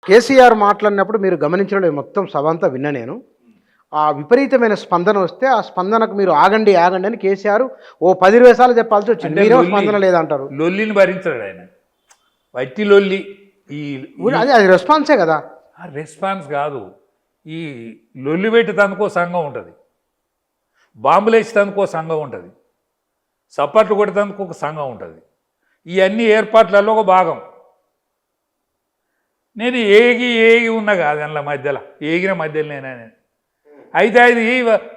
కేసీఆర్ మాట్లాడినప్పుడు మీరు గమనించడం మొత్తం సభ అంతా విన్నా నేను. ఆ విపరీతమైన స్పందన వస్తే ఆ స్పందనకు మీరు ఆగండి ఆగండి అని కేసీఆర్ ఓ 10-20 సార్లు చెప్పాల్సి వచ్చింది. అంటే మీరేమో స్పందన లేదంటారు. లొల్లిని భరించాడు ఆయన. వట్టి లొల్లి. అది రెస్పాన్సే కదా. రెస్పాన్స్ కాదు. ఈ లొల్లి పెట్టేందుకో సంఘం ఉంటుంది, బాంబులు వేసేందుకో సంఘం ఉంటుంది, సప్పట్లు కొట్టేందుకు ఒక సంఘం ఉంటుంది. ఇవన్నీ ఏర్పాట్లలో ఒక భాగం. నేను ఏగి ఉన్నా కాదు అందులో మధ్యలో, ఏగిన మధ్యలో నేను అయితే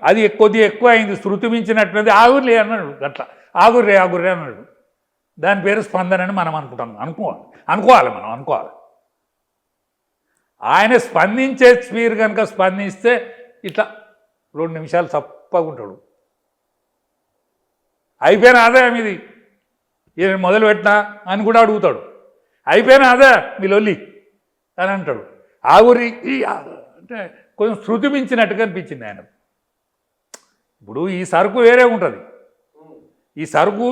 అది కొద్దిగా ఎక్కువ అయింది, శృతి మించినట్లయితే ఆగుర్లే అన్నాడు. అట్లా ఆగుర్రే అన్నాడు. దాని పేరు స్పందన అని మనం అనుకోవాలి. మనం అనుకోవాలి. ఆయన స్పందించే స్పీర్ కనుక స్పందిస్తే ఇట్లా 2 నిమిషాలు చప్పగుంటాడు. అయిపోయిన ఆదాయం ఇది మొదలు పెట్టినా అని కూడా అడుగుతాడు. అయిపోయిన ఆదా మీ లొల్లి అని అంటాడు. ఆగురి అంటే కొంచెం శృతి మించినట్టుగా అనిపించింది ఆయన. ఇప్పుడు ఈ సరుకు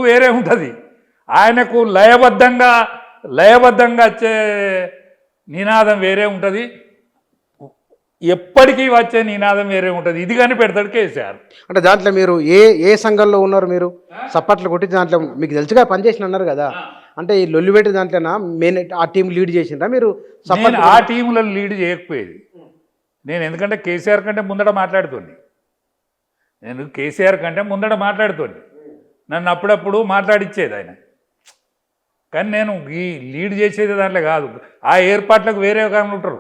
వేరే ఉంటుంది. ఆయనకు లయబద్ధంగా వచ్చే నినాదం వేరే ఉంటుంది, ఎప్పటికీ వచ్చే నినాదం వేరే ఉంటుంది. ఇది కానీ పెడతాడు కేసీఆర్. అంటే దాంట్లో మీరు ఏ సంఘంలో ఉన్నారు? మీరు సప్పట్లు కొట్టి దాంట్లో మీకు తెలుసుగా పనిచేసిన అన్నారు కదా. అంటే ఈ లొల్లిపెట్టి దాంట్లోనా మెయిన్ ఆ టీం లీడ్ చేసిండ్రా మీరు? ఆ టీంలో లీడ్ చేయకపోయేది నేను, ఎందుకంటే కేసీఆర్ కంటే ముందట మాట్లాడుతుంది. నన్ను అప్పుడప్పుడు మాట్లాడిచ్చేది ఆయన. కానీ నేను ఈ లీడ్ చేసేది దాంట్లో కాదు. ఆ ఏర్పాట్లకు వేరే కానులు ఉంటారు,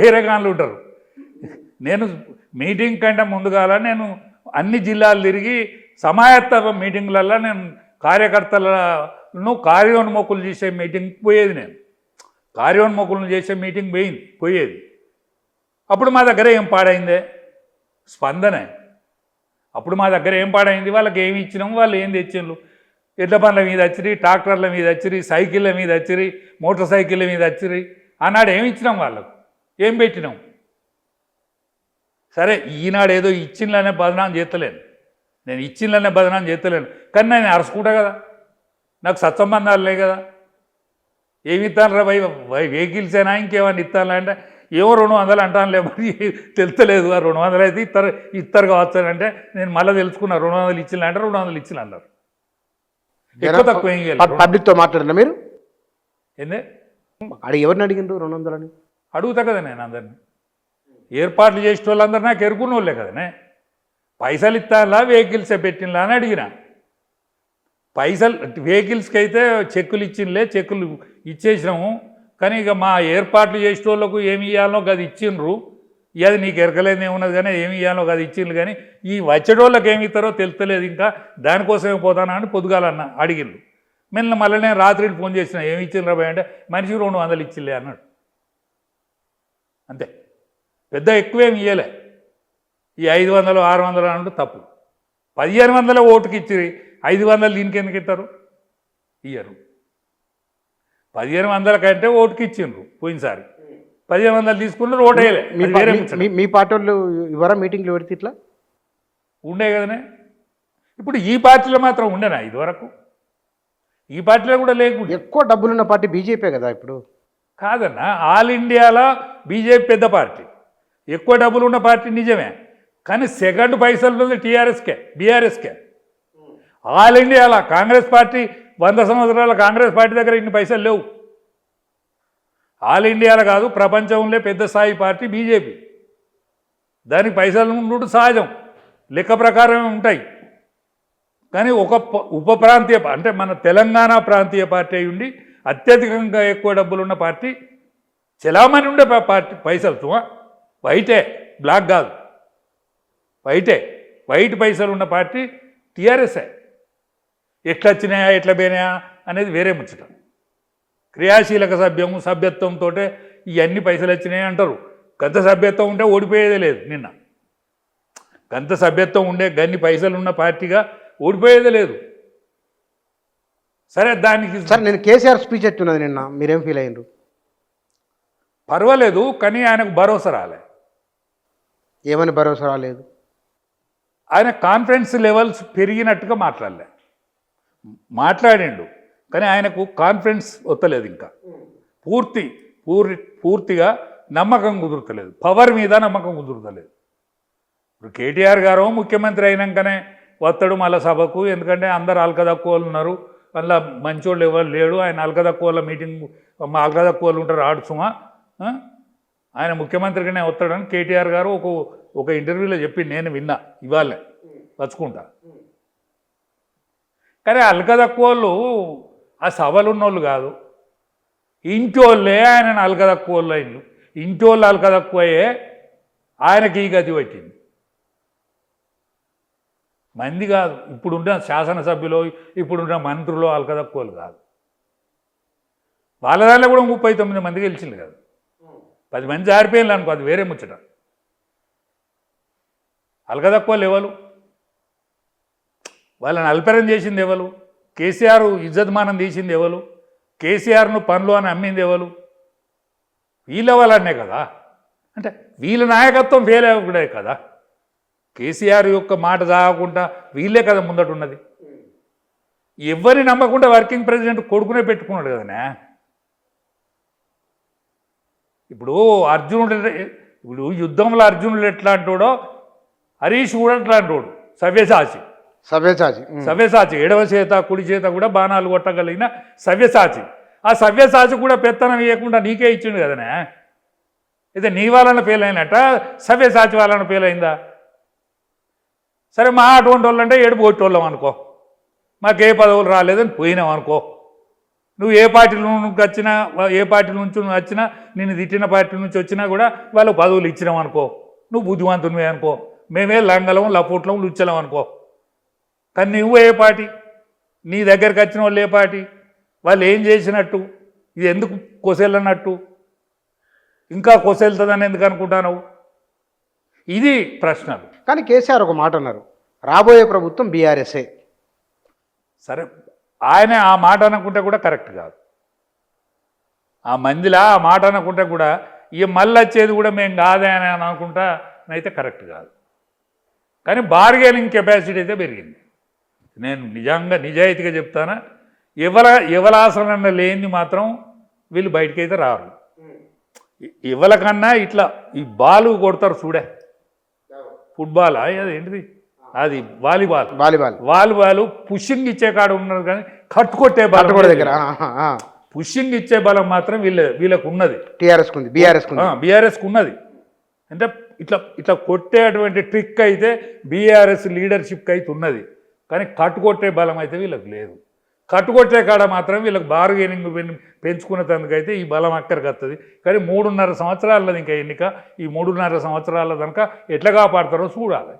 వేరే కానులు ఉంటారు. నేను మీటింగ్ కంటే ముందుగాల నేను అన్ని జిల్లాలు తిరిగి సమాయత్త మీటింగ్లలో నేను కార్యకర్తలను కార్యోన్ముఖులు చేసే మీటింగ్ పోయేది. నేను కార్యోన్ముఖులను చేసే మీటింగ్ పోయేది. అప్పుడు మా దగ్గర ఏం పాడైందే? స్పందనే. అప్పుడు మా దగ్గర ఏం పాడైంది? వాళ్ళకి ఏమి ఇచ్చినాము, వాళ్ళు ఏం తెచ్చిండ్రు? ఎడ్ల బండ్ల మీద వచ్చిరి, ట్రాక్టర్ల మీద వచ్చిరి, సైకిళ్ళ మీద వచ్చిరి, మోటార్ సైకిళ్ళ మీద వచ్చిరి. ఆనాడు ఏమి ఇచ్చినాం? వాళ్ళకు ఏం పెట్టినాం? సరే, ఈనాడు ఏదో ఇచ్చిందనే బదనాం చేస్తలేను కానీ నేను అరుచుకుంటా కదా. నాకు సత్సంబంధాలు లేవు కదా. ఏమి ఇస్తాను రా వెహికల్స్ అయినా ఇంకేమన్నా ఇస్తాను అంటే ఏమో 200 అంటానులే, మరి తెలుస్తలేదు. ఆ 200 అయితే ఇస్తారు కావచ్చు అంటే నేను మళ్ళీ తెలుసుకున్నా. 200 ఇచ్చిందంటే 200 ఇచ్చిన అన్నారు. ఎక్కువ తక్కువ ఏం చేయాలి? పబ్లిక్తో మాట్లాడినా మీరు? ఏందే ఎవరిని అడిగిండ్రు 200 అని? అడుగుతా కదా నేను అందరినీ. ఏర్పాట్లు చేసే వాళ్ళందరూ నాకు ఎరుకున్న వాళ్ళే కదనే. పైసలు ఇస్తానులా వెహికల్సే పెట్టినలా అని అడిగిన. పైసలు వెహికల్స్కి అయితే చెక్కులు ఇచ్చేసినాము. కానీ ఇక మా ఏర్పాట్లు చేసే వాళ్ళకు ఏమి ఇవ్వాలో అది ఇచ్చిండ్రు. అది నీకు ఎరకలేదు ఏమున్నది కానీ ఏమి ఇవ్వాలో అది ఇచ్చిండ్రు. కానీ ఈ వచ్చేటోళ్ళకి ఏమి ఇస్తారో తెలుస్తలేదు. ఇంకా దానికోసమే పోతానా అని పొద్దుగాలన్న అడిగిండ్రు. మళ్ళీ నేను రాత్రి ఫోన్ చేసిన, ఏమి ఇచ్చిండ్రు రాబాయ్ అంటే మనిషికి 200 ఇచ్చిలే అన్నాడు. అంతే, పెద్ద ఎక్కువేమి ఇవ్వలే. ఈ 500 600 అంటే తప్పు. 1500 ఓటుకి ఇచ్చి 500 దీనికి ఎందుకు ఇస్తారు? ఇయ్యరు. 1500 కంటే ఓటుకి ఇచ్చిండ్రు. పోయినసారి 1500 తీసుకున్నారు, ఓటు వేయలే. మీ పార్టీ వాళ్ళు ఇవ్వరా మీటింగ్లు పెడితే? ఇట్లా ఉండే కదనే. ఇప్పుడు ఈ పార్టీలో మాత్రం ఉండేనా ఇదివరకు? ఈ పార్టీలో కూడా లేకుండా. ఎక్కువ డబ్బులున్న పార్టీ బీజేపీ కదా ఇప్పుడు. కాదన్నా, ఆల్ ఇండియాలో బీజేపీ పెద్ద పార్టీ, ఎక్కువ డబ్బులు ఉన్న పార్టీ నిజమే. కానీ సెకండ్ పైసలు ఉంది బీఆర్ఎస్కే. ఆల్ ఇండియాలో కాంగ్రెస్ పార్టీ 100 సంవత్సరాల కాంగ్రెస్ పార్టీ దగ్గర ఇన్ని పైసలు లేవు. ఆల్ ఇండియాలో కాదు, ప్రపంచంలో పెద్ద స్థాయి పార్టీ బీజేపీ. దానికి పైసలు ఉండడం సహజం, లెక్క ప్రకారమే ఉంటాయి. కానీ ఒక ఉప ప్రాంతీయ అంటే మన తెలంగాణ ప్రాంతీయ పార్టీ అయి ఉండి అత్యధికంగా ఎక్కువ డబ్బులు ఉన్న పార్టీ, చలామణి ఉండే పార్టీ, పైసలు వైటే, బ్లాక్ కాదు, వైట్ పైసలు ఉన్న పార్టీ టీఆర్ఎస్ఏ. ఎట్లా వచ్చినాయా ఎట్లా పోయినాయా అనేది వేరే ముచ్చట. క్రియాశీలక సభ్యత్వంతో ఇవన్నీ పైసలు వచ్చినాయి అంటారు. గంత సభ్యత్వం ఉంటే ఓడిపోయేదే లేదు. నిన్న గంత సభ్యత్వం ఉండే గన్ని పైసలు ఉన్న పార్టీగా ఓడిపోయేదే లేదు. సరే, దానికి నేను కేసీఆర్ స్పీచ్ ఎట్టున్నది నిన్న, మీరేం ఫీల్ అయ్యారు? పర్వాలేదు, కానీ ఆయనకు భరోసా రాలే. ఏమని భరోసా రాలేదు? ఆయన కాన్ఫిడెన్స్ లెవెల్స్ పెరిగినట్టుగా మాట్లాడిండు, కానీ ఆయనకు కాన్ఫిడెన్స్ వస్తలేదు. ఇంకా పూర్తిగా నమ్మకం కుదురుతలేదు, పవర్ మీద నమ్మకం కుదురుతలేదు. ఇప్పుడు కేటీఆర్ గారు ముఖ్యమంత్రి అయినాకనే వస్తాడు మళ్ళీ సభకు, ఎందుకంటే అందరు అల్కదక్కువలు ఉన్నారు, మళ్ళీ మంచోళ్ళు ఎవరు లేడు, ఆయన అల్కదక్కువల మీటింగ్ అల్కదక్కువలు ఉంటారు ఆడుచుమా, ఆయన ముఖ్యమంత్రిగానే వస్తాడని కేటీఆర్ గారు ఒక ఇంటర్వ్యూలో చెప్పి నేను విన్నా, ఇవాళే వచ్చుకుంటా. కానీ అల్కదక్కువలు ఆ సభలు ఉన్నోళ్ళు కాదు, ఇంటోళ్ళే ఆయన అల్కదక్కువళ్ళు అయిండు. ఇంటోళ్ళు అల్కదక్కువయే ఆయనకి ఈ గతి పట్టింది, మంది కాదు. ఇప్పుడున్న శాసనసభ్యులు ఇప్పుడున్న మంత్రులు అల్కదక్కువలు కాదు. వాళ్ళ దాంట్లో కూడా 39 మంది గెలిచింది కదా, 10 మంది జారిపోయింది అనుకో, అది వేరే ముచ్చట. అల్కదక్కువలు ఎవరు? వాళ్ళని అల్పరం చేసింది ఎవరు? కేసీఆర్ ఇజ్జత్మానం తీసింది ఎవరు? కేసీఆర్ను పనులు అని అమ్మింది ఎవరు? వీళ్ళ వాళ్ళనే కదా. అంటే వీళ్ళ నాయకత్వం ఫెయిల్ అవ్వకూడే కదా, కేసీఆర్ యొక్క మాట సాగకుండా వీళ్ళే కదా ముందట ఉన్నది. ఎవరిని నమ్మకుండా వర్కింగ్ ప్రెసిడెంట్ కొడుకునే పెట్టుకున్నాడు కదనే. ఇప్పుడు ఇప్పుడు యుద్ధంలో అర్జునుడు ఎట్లా అంటాడో హరీష్ కూడా ఎట్లా అంటాడు, సవ్యసాచి ఎడవ చేత కుడి చేత కూడా బాణాలు కొట్టగలిగిన సవ్యసాచి. ఆ సవ్యసాచి కూడా పెత్తనం వేయకుండా నీకే ఇచ్చిండు కదనే. అయితే నీ వాళ్ళని ఫెయిల్ అయినట్ట, సవ్యసాచి వాళ్ళని ఫెయిల్ అయిందా? సరే, మా అటువంటి వాళ్ళు అంటే ఏడుపు కొట్టేవాళ్ళం అనుకో, మాకు ఏ పదవులు రాలేదని పోయినాం అనుకో. నువ్వు ఏ పార్టీ నుంచి వచ్చినా, ఏ పార్టీ నుంచి నువ్వు వచ్చినా, నేను తిట్టిన పార్టీ నుంచి వచ్చినా కూడా వాళ్ళకు పదవులు ఇచ్చినాం అనుకో, నువ్వు బుద్ధిమంతునివే అనుకో. మేమే లంగలం లపోట్లం లుచ్చలం అనుకో. కానీ నువ్వు ఏ పార్టీ, నీ దగ్గరికి వచ్చిన వాళ్ళు ఏ పార్టీ, వాళ్ళు ఏం చేసినట్టు, ఇది ఎందుకు కొసెళ్ళన్నట్టు, ఇంకా కొసెళ్తుందని ఎందుకు అనుకుంటాను? ఇది ప్రశ్నలు. కానీ కేసీఆర్ ఒక మాట అన్నారు, రాబోయే ప్రభుత్వం బీఆర్ఎస్ఏ. సరే, ఆయన ఆ మాట అనుకుంటే కూడా కరెక్ట్ కాదు. ఆ మందిలా ఆ మాట అనుకుంటే కూడా ఇక మళ్ళీ వచ్చేది కూడా మేము కాదే అని అనుకుంటా అయితే కరెక్ట్ కాదు. కానీ బార్గెనింగ్ కెపాసిటీ అయితే పెరిగింది. నేను నిజాయితీగా చెప్తానా, ఎవలాసన లేనిది మాత్రం వీళ్ళు బయటకైతే రారు. ఎవరికన్నా ఇట్లా ఈ బాలు కొడతారు చూడే, ఫుట్బాల్ ఏంటిది అది, వాలీబాల్ పుషింగ్ ఇచ్చే కాడ ఉన్నది, కానీ కట్టుకొట్టే బలం దగ్గర పుషింగ్ ఇచ్చే బలం మాత్రం వీళ్ళకు ఉన్నది. బీఆర్ఎస్ ఉన్నది. అంటే ఇట్లా కొట్టేటువంటి ట్రిక్ అయితే బీఆర్ఎస్ లీడర్షిప్కి అయితే ఉన్నది, కానీ కట్టుకొట్టే బలం అయితే వీళ్ళకి లేదు. కట్టుకొట్టే కాడ మాత్రం వీళ్ళకి బార్గెనింగ్ పెంచుకునేందుకైతే ఈ బలం అక్కడికి వస్తుంది. కానీ 3.5 సంవత్సరాలది ఇంకా ఎన్నిక, ఈ 3.5 సంవత్సరాల కనుక ఎట్లా కాపాడతారో చూడాలి.